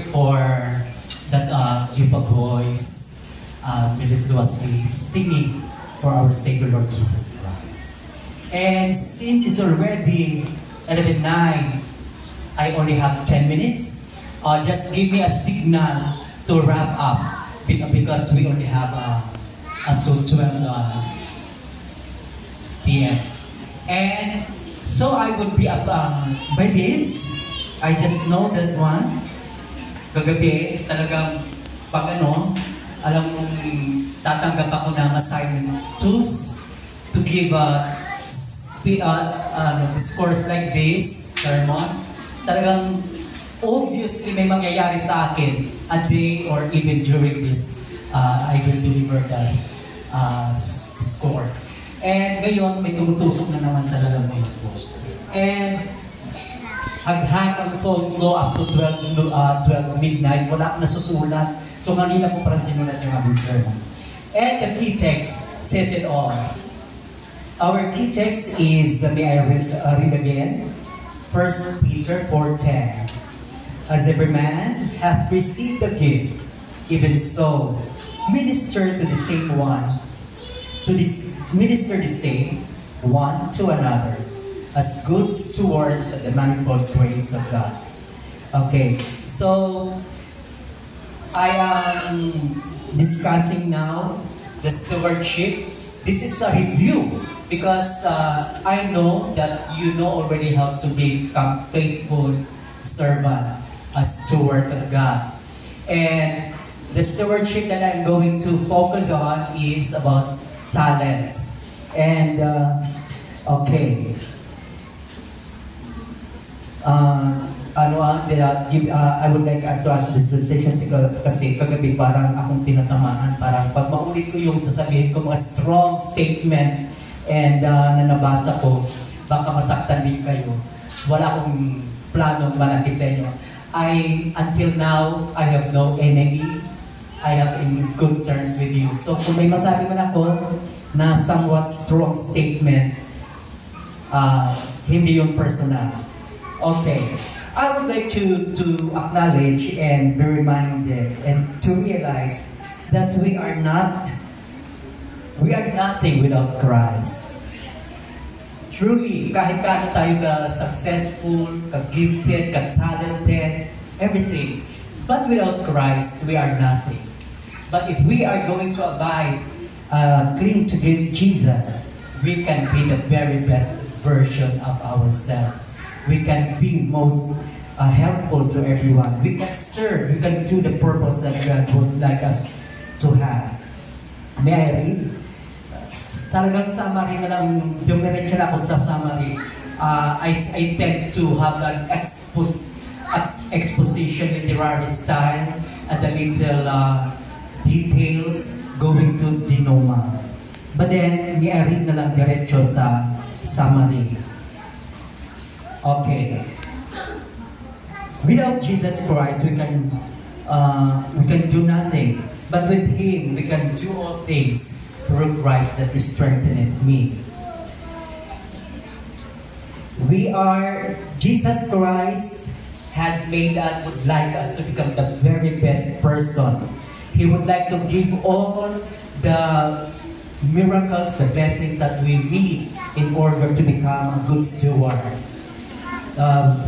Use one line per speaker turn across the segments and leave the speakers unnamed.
for that give a voice melodiously singing for our Savior Lord Jesus Christ. And since it's already 11:09, I only have 10 minutes. Just give me a signal to wrap up because we only have up to 12 p.m. And so I would be up by this. I just know that one. Kagabi, talagang pag alam mong tatanggap ako ng assignment to give a discourse like this, sermon. Talagang obviously may mangyayari sa akin a day or even during this I will deliver that discourse. And ngayon may tumutusok na naman sa lalamunan ko. And haghan ang phone ko up to 12 midnight, wala akong nasusulat. So kanina ko parang sinulat yung aming sermon. And the key text says it all. Our key text is, may I read again? 1 Peter 4:10. As every man hath received a gift, even so, minister the same one to another, as good stewards of the manifold grace of God. Okay, so I am discussing now the stewardship. This is a review because I know that you know already how to become faithful servant as stewards of God. And the stewardship that I'm going to focus on is about talents. And okay. I would like to ask this dispensation kasi kagabi parang akong tinatamaan, parang pag maulit ko yung sasabihin ko mga strong statement and na nabasa ko, baka masaktan din kayo. Wala akong planong manakit sa inyo. Until now, I have no enemy. I am in good terms with you. So kung may masabi man ako na somewhat strong statement, hindi yung personal. Okay. I would like to acknowledge and be reminded and to realize that we are nothing without Christ. Truly, kahit kaano tayo ka-successful, ka-gifted, ka-talented, everything. But without Christ, we are nothing. But if we are going to abide, cling to Jesus, we can be the very best version of ourselves. We can be most helpful to everyone. We can serve. We can do the purpose that God would like us to have. May I read? Talagang summary na lang, dumiretso na ako sa summary. I tend to have an exposition literary style and a little details going to denoma. But then, may I read na lang diretso sa summary. Okay. Without Jesus Christ, we can do nothing. But with Him, we can do all things through Christ that strengtheneth me. Jesus Christ had made us, would like us to become the very best person. He would like to give all the miracles, the blessings that we need in order to become a good steward.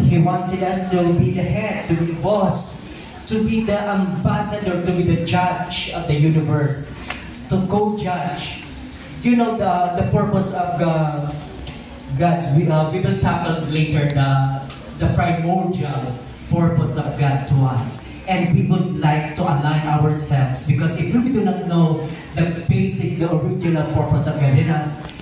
He wanted us to be the head, to be the boss, to be the ambassador, to be the judge of the universe, to co-judge. Do you know the purpose of God? We will tackle later the primordial purpose of God to us. And we would like to align ourselves because if we do not know the basic, the original purpose of God in us,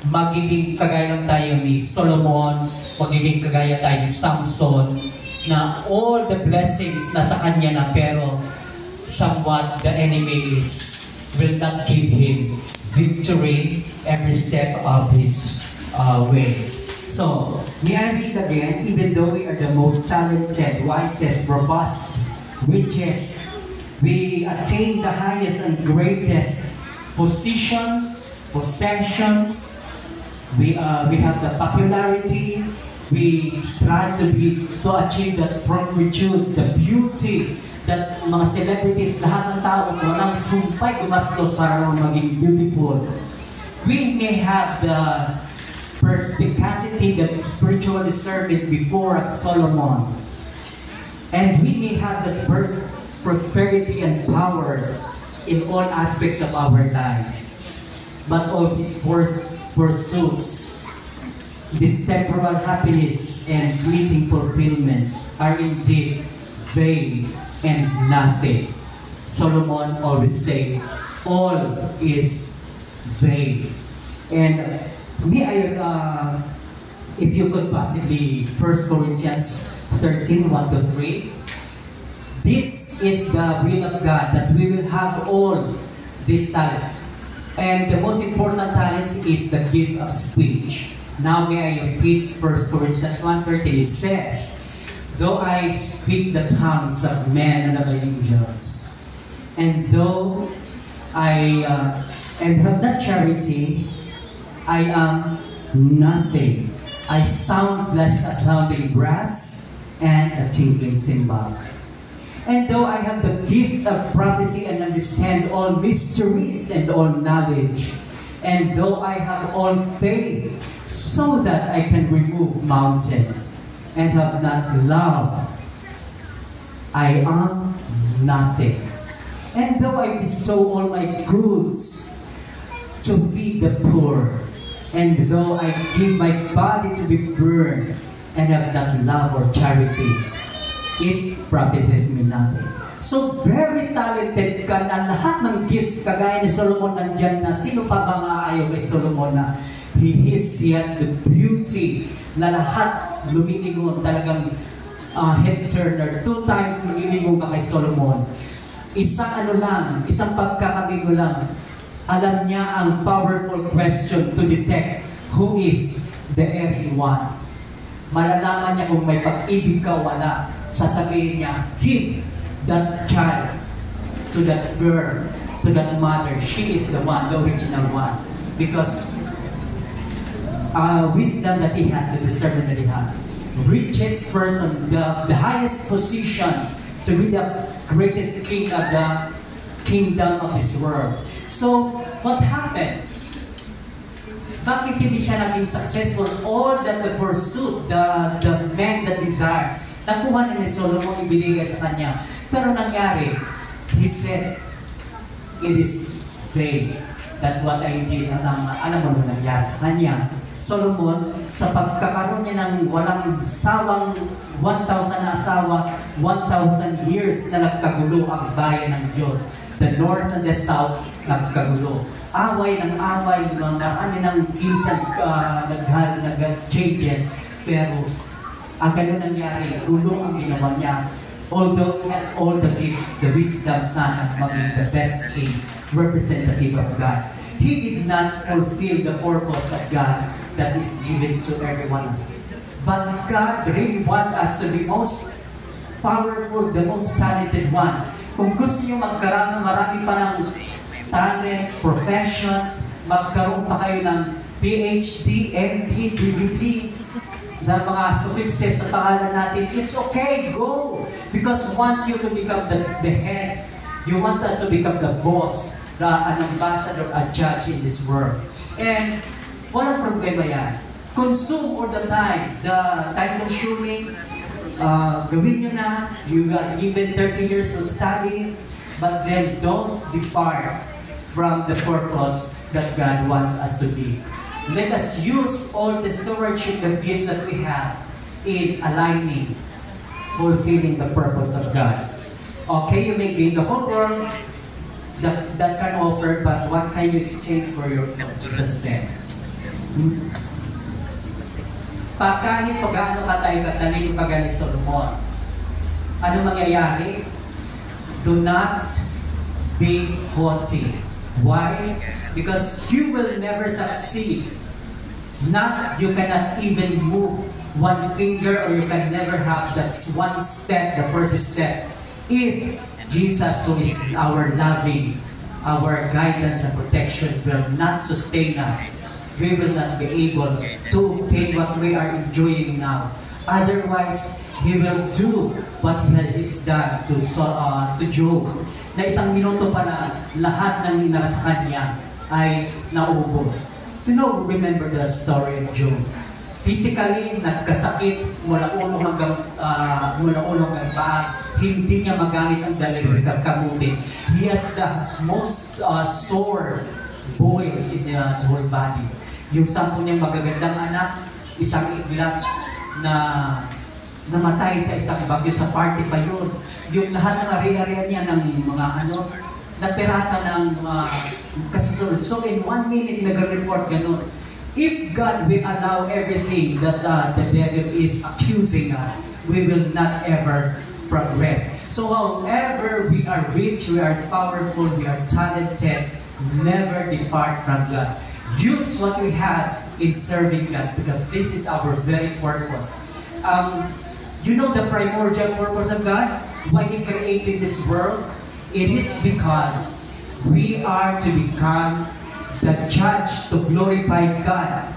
magiging kagaya lang tayo ni Solomon, magiging kagaya tayo ni Samson, na all the blessings nasa kanya na pero somewhat the enemy will not give him victory every step of his way. So, may I read again, even though we are the most talented, wisest, robust, richest, we attain the highest and greatest positions, possessions, we have the popularity, We strive to achieve that promptitude, the beauty, that mga celebrities, lahat ng tao, walang kumpay gumastos para lang maging beautiful. We may have the perspicacity, the spiritual discernment before at Solomon. And we may have the prosperity and powers in all aspects of our lives. But all his pursuits, this temporal happiness and fleeting fulfillments are indeed vain and nothing. Solomon always said, all is vain. And if you could possibly 1 Corinthians 13, 1-3, this is the will of God, that we will have all this talent. And the most important talents is the gift of speech. Now may I repeat 1 Corinthians 1:13. It says, though I speak the tongues of men and of angels, and though I have not charity, I am nothing. I sound less a sounding brass and a tinkling cymbal. And though I have the gift of prophecy and understand all mysteries and all knowledge, and though I have all faith, so that I can remove mountains, and have not love, I am nothing. And though I bestow all my goods to feed the poor, and though I give my body to be burned, and have not love or charity, it profiteth me nothing. So very talented ka na, lahat ng gifts kagaya ni Solomon nandyan na. Sino pa ba maayaw kay Solomon na he has the beauty na lahat lumilingon, talagang head turner. 2 times lumilingon ka kay Solomon. Isang pagkakabigo lang, alam niya ang powerful question to detect who is the erring one. Malalaman niya kung may pag-ibig ka wala. Sasabihin niya, give that child to that girl, to that mother. She is the one, the original one. Because wisdom that he has, the discernment that he has. Richest person, the highest position to be the greatest king of the kingdom of this world. So, what happened? Bakit hindi siya naging successful? All that the pursuit, the man that desire, nakuha na ni Solomon, ibinigay sa kanya. Pero nangyari, he said, it is vain that what I did. Alam mo nangyari sa kanya. Solomon, sa pagkakaroon niya ng walang sawang 1,000 na asawa, 1,000 years na nagkagulo ang bayan ng Diyos. The north and the south, nagkagulo. Away ng away, marami ng kinsan nag-changes. Pero, ang ganun nangyari, gulo ang ginawa niya. Although he has all the gifts, the wisdom, sana maging the best king, representative of God, he did not fulfill the purpose of God that is given to everyone. But God really wants us to be most powerful, the most talented one. Kung gusto niyo magkaroon ng marami pa ng talents, professions, magkaroon pa kayo ng PhD, MD, DVP, na mga success sa pangalan natin, it's okay, go! Because want you to become the head, you want to become the boss, an ambassador, a judge in this world. And walang problema yan. Consume all the time. The time consuming, gawin nyo na. You got given 30 years to study, but then don't depart from the purpose that God wants us to be. Let us use all the stewardship, the gifts that we have in aligning, fulfilling the purpose of God. Okay, you may gain the whole world that can offer, but what can you exchange for yourself? Jesus said. Kahit pag-ano ka tayo katalino pa ni Solomon, ano mangyayari? Do not be haughty. Why? Because you will never succeed. You cannot even move one finger, or you can never have that one step, the first step. If Jesus, who is our loving, our guidance and protection, will not sustain us, we will not be able to obtain what we are enjoying now. Otherwise, He will do what He has done to Job. Na isang minuto pa na lahat ng nasa kanya ay naubos. You know, remember the story of Job. Physically, nagkasakit mula ulo hanggang paa. Hindi niya magamit ang daliri kamuti. He has the most sore boils in the whole body. Yung 10 niyang magagandang anak, isang iglap na namatay sa isang bagyo sa party pa yun. Yung lahat ng ari-arian niya ng mga napirata ng kasusunod. So in 1 minute, nag-report ganun. If God will allow everything that the devil is accusing us, we will not ever progress. So however we are rich, we are powerful, we are talented, never depart from God. Use what we have in serving God because this is our very purpose. You know the primordial purpose of God? Why He created this world? It is because we are to become the judge, to glorify God,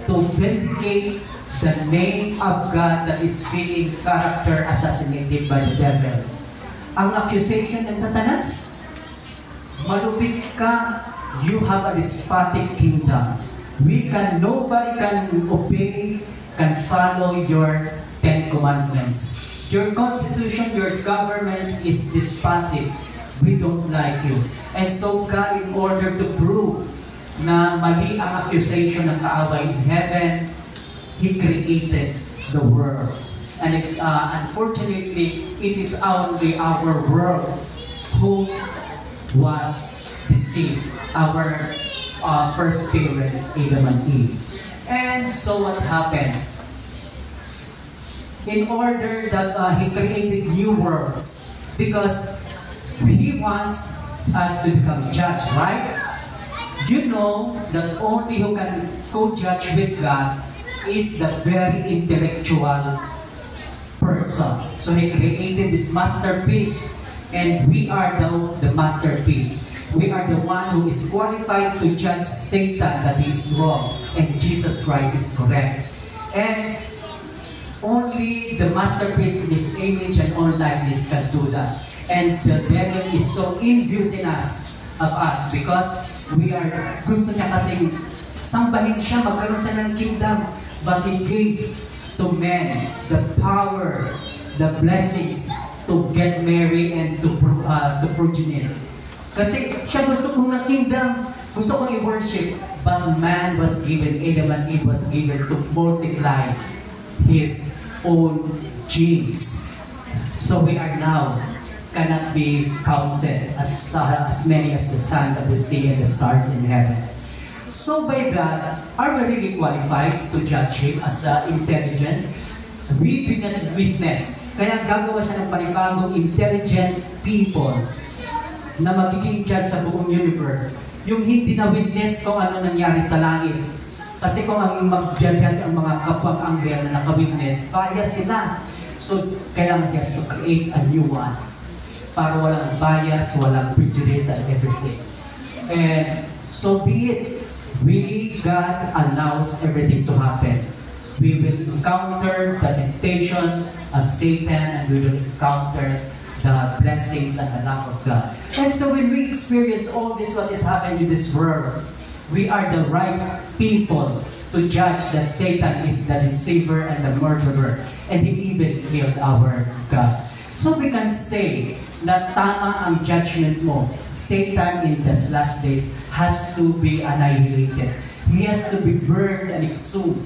to vindicate the name of God that is being character assassinated by the devil. Ang accusation ng Satanas, malupit ka, you have a despotic kingdom. Nobody can obey, can follow your 10 commandments. Your constitution, your government is despotic. We don't like you. And so God, in order to prove na mali ang accusation ng kaaway in heaven, He created the world. And unfortunately, it is only our world who was deceived. Our first parents, Adam and Eve. And so what happened? In order that He created new worlds, because He wants us to become judge, right? You know that only who can co-judge with God is the very intellectual person. So He created this masterpiece, and we are the masterpiece. We are the one who is qualified to judge Satan that he is wrong, and Jesus Christ is correct. And only the masterpiece in His image and own likeness can do that. And the devil is so envious in us because gusto niya kasing sambahin siya, magkaroon siya ng kingdom, but He gave to men the power, the blessings to get married and to progeny. Kasi siya gusto kong ng kingdom, gusto kong i-worship, but man was given, Adam and Eve was given to multiply his own genes. So we are now cannot be counted as many as the sun of the sea and the stars in heaven. So by that, are we really qualified to judge Him as intelligent? We do not witness. Kaya gagawa siya ng panibagong intelligent people na magiging judge sa buong universe. Yung hindi na witness kung ano nangyari sa langit. Kasi kung ang mag-judge ang mga kapwang anghel na naka-witness, bias sila. So, kailangan He has to create a new one. Para walang bias, walang prejudice and everything. And so be it. God allows everything to happen. We will encounter the temptation of Satan, and we will encounter the blessings and the love of God. And so when we experience all this, what is happening in this world, we are the right people to judge that Satan is the deceiver and the murderer, and he even killed our God. So we can say na tama ang judgment mo. Satan in these last days has to be annihilated. He has to be burned and exhumed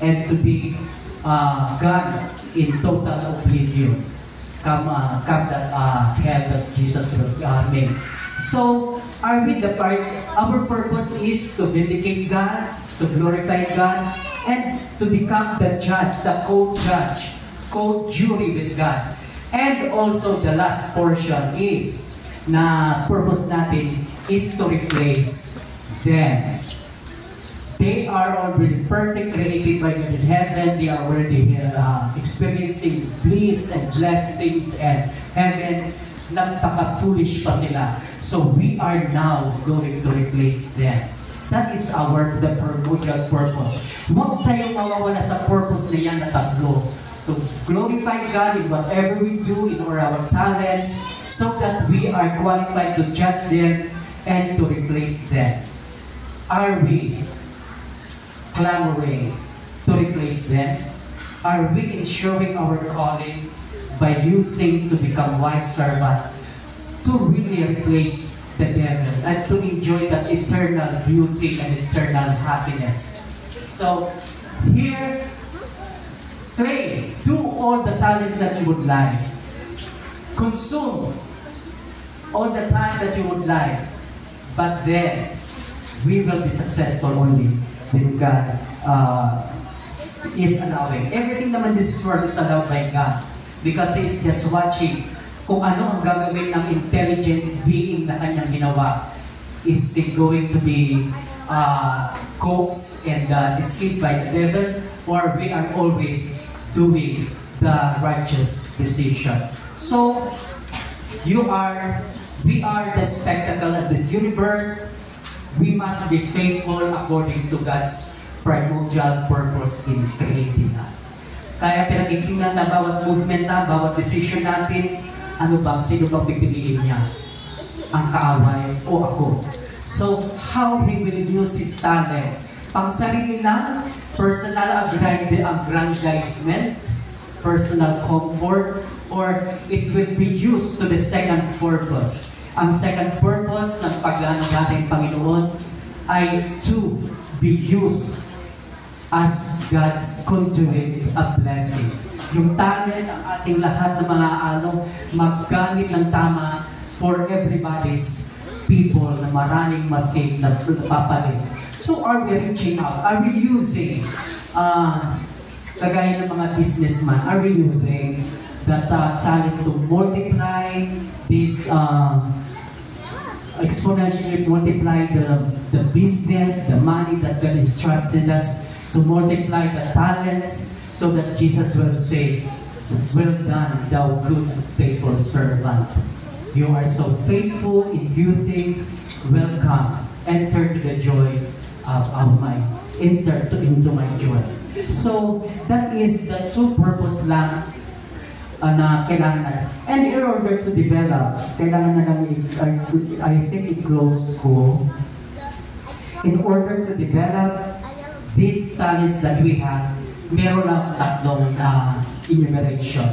and to be gone in total oblivion. Come that hell that Jesus made. So, are we the part? Our purpose is to vindicate God, to glorify God, and to become the judge, the co-judge, co-jury with God. And also the last portion is, na purpose natin is to replace them. They are already perfect, created by God in heaven. They are already experiencing bliss and blessings and heaven. Nagpaka-foolish pa sila. So we are now going to replace them. That is the primordial purpose. Huwag tayong mawawala sa purpose na yan na tatlo. To glorify God in whatever we do, in our talents, so that we are qualified to judge them and to replace them. Are we clamoring to replace them? Are we ensuring our calling by using to become wise servant to really replace the devil and to enjoy that eternal beauty and eternal happiness? So, here, play, do all the talents that you would like. Consume all the time that you would like. But then, we will be successful only when God is allowing. Everything naman in this world is allowed by God because He is just watching kung ano ang gagawin ng intelligent being na kanyang ginawa. Is He going to be coaxed and deceived by the devil, or we are always doing the righteous decision? So, we are the spectacle of this universe. We must be faithful according to God's primordial purpose in creating us. Kaya pinagigingnan na bawat movement na, bawat decision natin, ano ba, sino bang pipiliin niya? Ang kaaway o ako? So, how He will use His talents? Pang sarili lang, personal aggrandizement, personal comfort, or it will be used to the second purpose. Ang second purpose ng paglaano natin Panginoon ay to be used as God's conduit of blessing. Yung talent ng ating lahat ng mga maggamit ng tama for everybody's people na maraming masave na papalit. So are we reaching out? Are we using, kagaya ng mga businessman, are we using that talent to multiply this exponentially multiply the business, the money that God has trusted us, to multiply the talents so that Jesus will say, "Well done, thou good faithful servant. You are so faithful in few things. Welcome. Enter to the joy of my into my joy." So that is the two purpose lang na kailangan natin. And in order to develop, kailangan na namin, I think i-close ko, in order to develop these talents that we have, meron lang tatlong enumeration.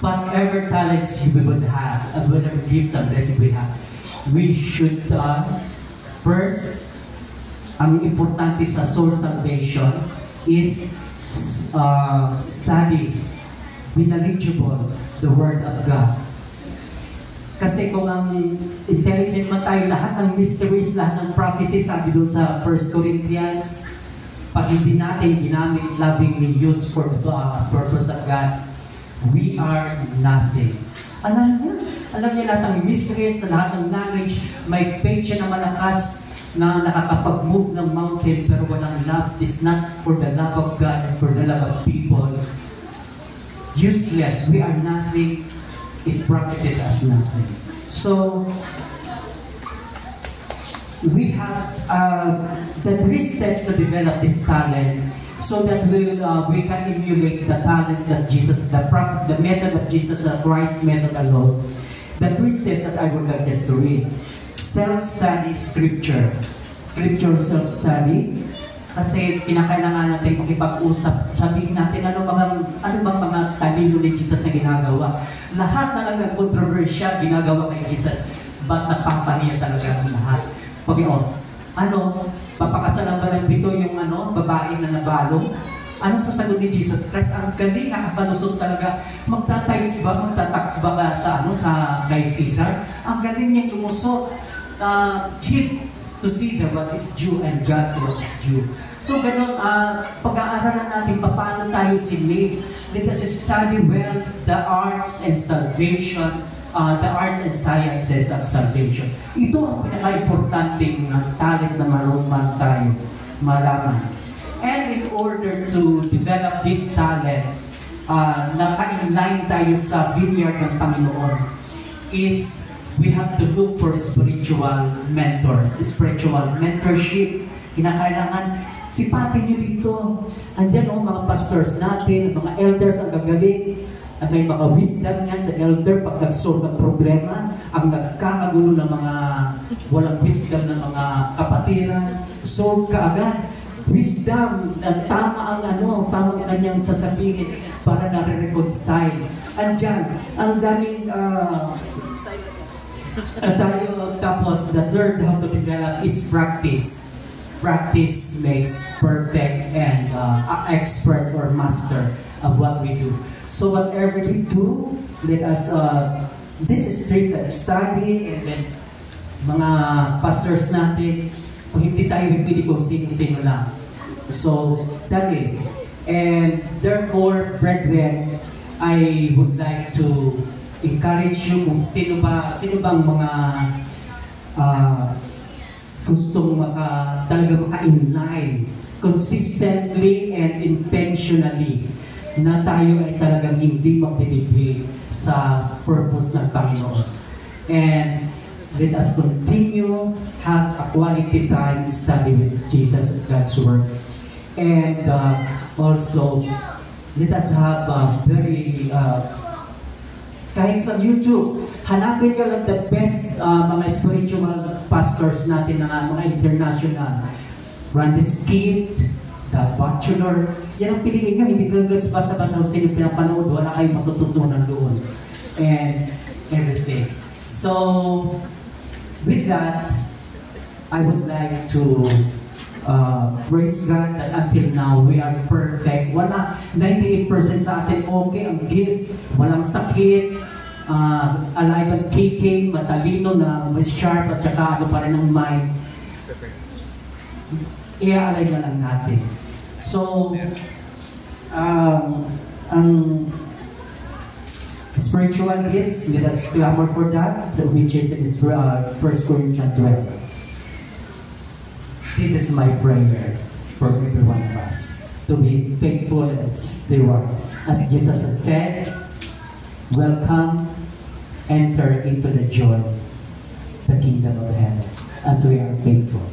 Whatever talents we would have, and whatever gifts and blessings we have, we should, first, ang importante sa soul salvation is study, be knowledgeable the Word of God. Kasi kung ang intelligent man tayo, lahat ng mysteries, lahat ng prophecies, sabi doon sa 1 Corinthians, pag hindi natin ginamit, lovingly used for the purpose of God, we are nothing. Alam niya lahat ng mysteries, lahat ng knowledge, may faith siya na malakas, na nakakapag-move ng mountain, pero walang love. It's not for the love of God and for the love of people. Useless. We are nothing. It profited us nothing. So, we have the 3 steps to develop this talent so that we can emulate the talent that Jesus, the method of Jesus, the Christ method alone. The 3 steps that I would like us to read. Self-study Scripture. Scripture self-study. Kasi kinakailangan natin makipag-usap. Sabihin natin ano bang mga talino ni Jesus na ginagawa. Lahat na lang ng controversial ginagawa kay Jesus. Ba't napapahiya talaga ang lahat? Paginoon, papakasalan ba ng pito yung babae na nabalong? Anong sasagot ni Jesus Christ? Ang galing, nakakalusot talaga. Magtatax ba sa kay Caesar? Ang galing niyang lumusot. Give to Caesar what is due and God to what is due. So ganun, pag-aaralan natin paano tayo sinave. Let us study well the arts and salvation, the arts and sciences of salvation. Ito ang pinaka-importanting talent na marunong tayo malaman. And in order to develop this talent, naka-inline tayo sa vineyard ng Panginoon, is we have to look for spiritual mentors, spiritual mentorship. Kinakailangan, sipatin nyo dito. Andyan mga pastors natin, mga elders ang gagaling. At may mga wisdom yan sa elder pag nag-solve ng problema, ang nagkakagulo ng mga walang wisdom ng mga kapatiran, solve ka agad. Wisdom, tama ang tamang kanyang sasabihin para na-reconcile. Andyan, ang daming tayo, tapos the third how to develop is practice. Practice makes perfect and expert or master of what we do. So whatever we do, let us, this is straight study, and then mga pastors natin, kung hindi tayo pili kung sino-sino lang. So that is, and therefore, brethren, I would like to encourage you kung sino bang mga gustong talaga maka-inline consistently and intentionally na tayo ay talagang hindi magdidibig sa purpose ng Panginoon. And let us continue, have a quality time study with Jesus as God's Word. And also, let us have a very, kahit sa YouTube, hanapin ka lang the best mga spiritual pastors natin na mga international. Randy Skid, The Bachelor, yan ang piliin nyo, hindi ka basta-basta kung sino pinapanood, wala kayong matututunan doon. And everything. So, with that, I would like to praise God that until now, we are perfect. Wala, 98% sa atin, okay, ang gift, walang sakit, alive and kicking, matalino na, may sharp, at saka pa rin ang mind. I-alay na lang natin. So, ang spiritual gifts, let us clamor for that, which is in 1 Corinthians 12. This is my prayer for every one of us, to be faithful as stewards. As Jesus has said, welcome, enter into the joy, the kingdom of heaven, as we are faithful.